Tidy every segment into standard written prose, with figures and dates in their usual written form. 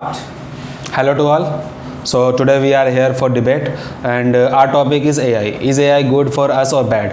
Hello to all. So today we are here for debate, and our topic is AI. Is AI good for us or bad?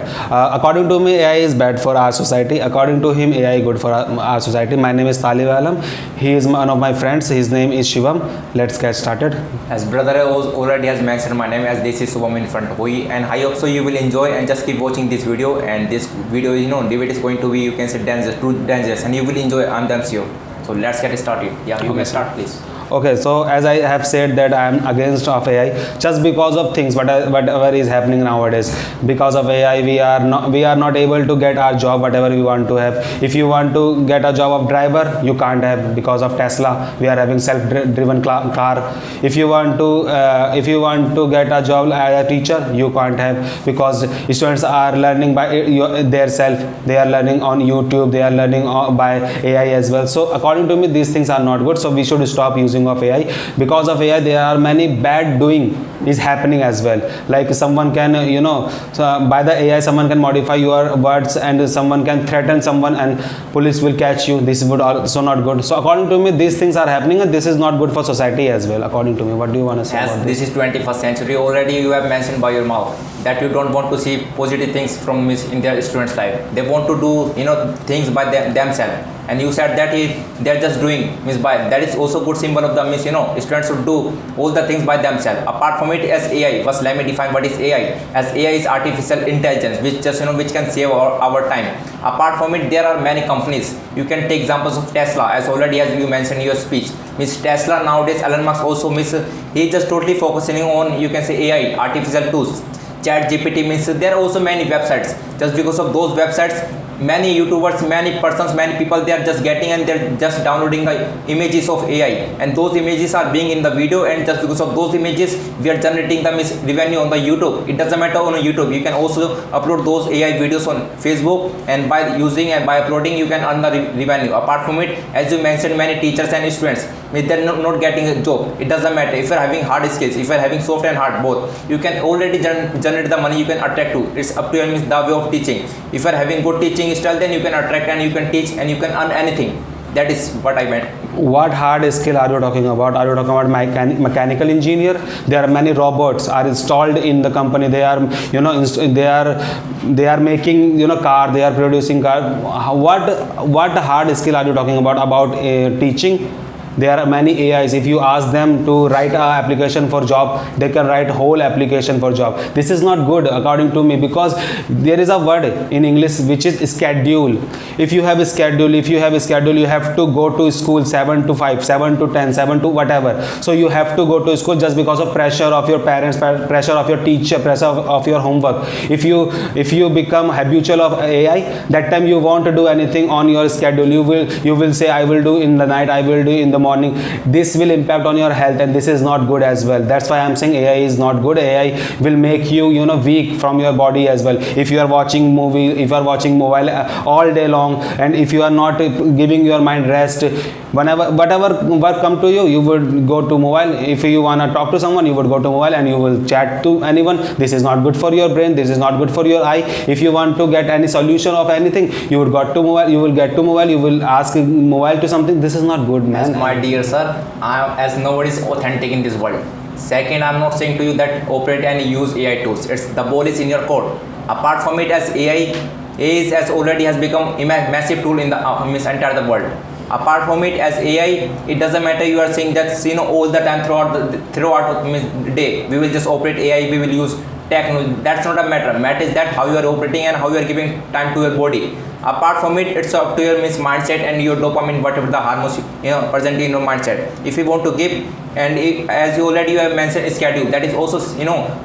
According to me, AI is bad for our society. According to him, AI good for our society. My name is Talib Alam. He is one of my friends. His name is Shivam. Let's get started. As brother already has mentioned my name as this is Subham in front of you, and I hope so you will enjoy and just keep watching this video. And this video, debate is going to be, you can say, dangerous, too dangerous, and you will enjoy. I'm damn sure. So let's get started. Yeah, you may start, please. Okay, so as I have said that I am against of AI just because of things whatever is happening nowadays. Because of AI, we are not able to get our job whatever we want to have. If you want to get a job of driver, you can't have because of Tesla. We are having self-driven car. If you want to get a job as a teacher, you can't have because students are learning by their self. They are learning on YouTube. They are learning by AI as well. So according to me, these things are not good. So we should stop using of AI. Because of AI, there are many bad doing is happening as well. Like someone can so by the AI someone can modify your words, and someone can threaten someone and police will catch you. This would also not good. So according to me, these things are happening, and this is not good for society as well, according to me. What do you want to say about this? Is 21st century already. You have mentioned by your mouth that you don't want to see positive things from in their students' life. They want to do things by themselves, and you said that they're just doing by that is also good symbol of the students should do all the things by themselves. Apart from it, as AI, first let me define what is AI. As AI is artificial intelligence, which just which can save our time. Apart from it, there are many companies. You can take examples of Tesla, as you mentioned in your speech. Tesla nowadays, Elon Musk also he just totally focusing on, you can say, AI, artificial tools. Chat GPT there are also many websites. Just because of those websites, many YouTubers, many persons, many people, they are just getting and they're just downloading the images of AI, and those images are being in the video, and just because of those images, we are generating the revenue on the YouTube. It doesn't matter on YouTube. You can also upload those AI videos on Facebook, and by using and by uploading, you can earn the revenue. Apart from it, as you mentioned, many teachers and students, they're not getting a job. It doesn't matter if you're having hard skills, if you're having soft and hard both, you can already generate the money. You can attract to. It's up to you, the way of teaching. If you're having good teaching style, then you can attract and you can teach and you can earn anything. That is what I meant. What hard skill are you talking about? Are you talking about mechanical engineer? There are many robots are installed in the company. They are they are making car. They are producing car. What hard skill are you talking about teaching? There are many AIs. If you ask them to write an application for job, they can write whole application for job. This is not good according to me, because there is a word in English which is schedule. If you have a schedule, you have to go to school 7 to 5, 7 to 10, 7 to whatever. So you have to go to school just because of pressure of your parents, pressure of your teacher, pressure of your homework. If you become habitual of AI, that time you won't do anything on your schedule. You will say, I will do in the night, I will do in the morning. This will impact on your health, and this is not good as well. That's why I'm saying AI is not good. AI will make you weak from your body as well. If you are watching movie, if you are watching mobile all day long, and if you are not giving your mind rest, whatever work come to you, you would go to mobile. If you want to talk to someone, you would go to mobile and you will chat to anyone. This is not good for your brain. This is not good for your eye. If you want to get any solution of anything, you would go to mobile. You will get to mobile. You will ask mobile to something. This is not good, man. My dear sir, as nobody is authentic in this world. Second, I'm not saying to you that operate and use AI tools. It's the ball is in your court. Apart from it, as AI has already has become a massive tool in the entire the world. Apart from it, as AI, it doesn't matter you are saying that all the time throughout the day we will just operate AI, we will use technology. That's not a matter. Matter is that how you are operating and how you are giving time to your body. Apart from it, it's up to your mindset and your dopamine, whatever the hormones present in your mindset. If you want to give, and as you already have mentioned, schedule, that is also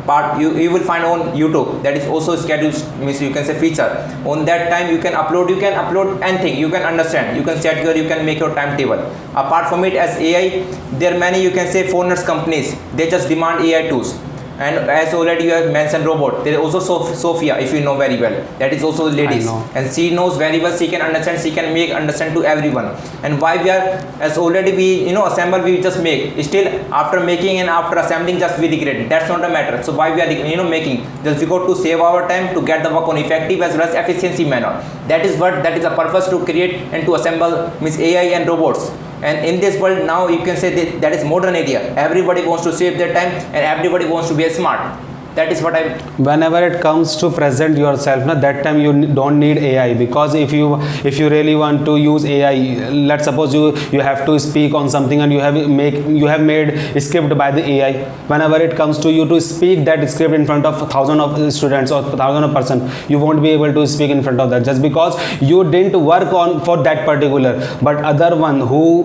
part you will find on YouTube. That is also schedule, you can say feature. On that time you can upload anything. You can understand. You can set you can make your timetable. Apart from it, as AI, there are many, you can say, foreigners companies. They just demand AI tools. And as already you have mentioned robot, there is also Sophia, if you know very well, that is also ladies, and she knows very well, she can understand, she can make understand to everyone. And why we are, as already we assemble, we just make, still after making and after assembling just we regret it. That's not the matter. So why we are making, just we got to save our time, to get the work on effective as well as efficiency manner. That is the purpose, to create and to assemble AI and robots. And in this world now, you can say that is modern area. Everybody wants to save their time and everybody wants to be smart. That is what I. Whenever it comes to present yourself, na, that time you don't need AI, because if you really want to use AI, let's suppose you have to speak on something and you have made a script by the AI. Whenever it comes to you to speak that script in front of thousands of students or thousands of person, you won't be able to speak in front of that, just because you didn't work on for that particular. But other one who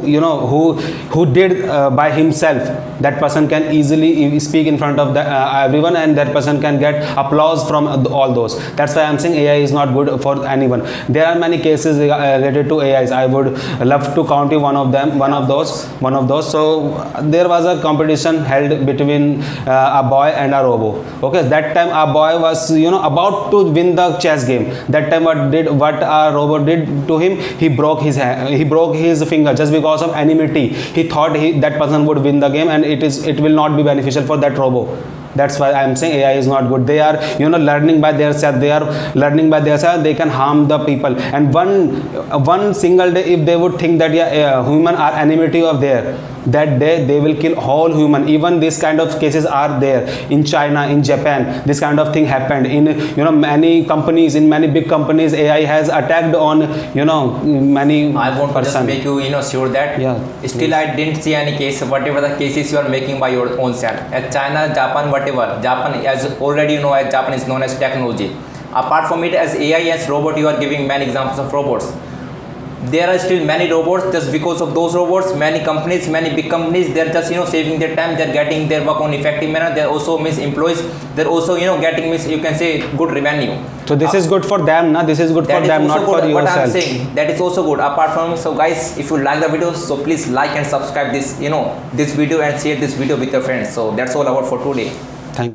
did by himself, that person can easily speak in front of everyone, and that person can get applause from all those. That's why I'm saying AI is not good for anyone. There are many cases related to AIs. I would love to count you one of those. So there was a competition held between a boy and a robo. Okay, that time a boy was about to win the chess game. That time what a robo did to him, he broke his finger just because of enmity. He thought that person would win the game, and it will not be beneficial for that robo. That's why I am saying AI is not good. They are learning by themselves. They can harm the people. And one single day, if they would think that human are enmity of their, that day they will kill all human. Even this kind of cases are there in China, in Japan. This kind of thing happened in many companies, in many big companies. AI has attacked on many. I want to just person. make you sure that. Yeah, Still, I didn't see any case. Whatever the cases you are making by your own self. As China, Japan, whatever. Japan, as already as Japan is known as technology. Apart from it, as AI, as robot, you are giving many examples of robots. There are still many robots. Just because of those robots, many companies, many big companies, they're just saving their time. They're getting their work on effective manner. They're also employees. They're also getting you can say good revenue. So this is good for them, na? This is good for them, not for yourself. What I'm saying, that is also good. Apart from, so guys, if you like the video, so please like and subscribe this this video and share this video with your friends. So that's all about for today.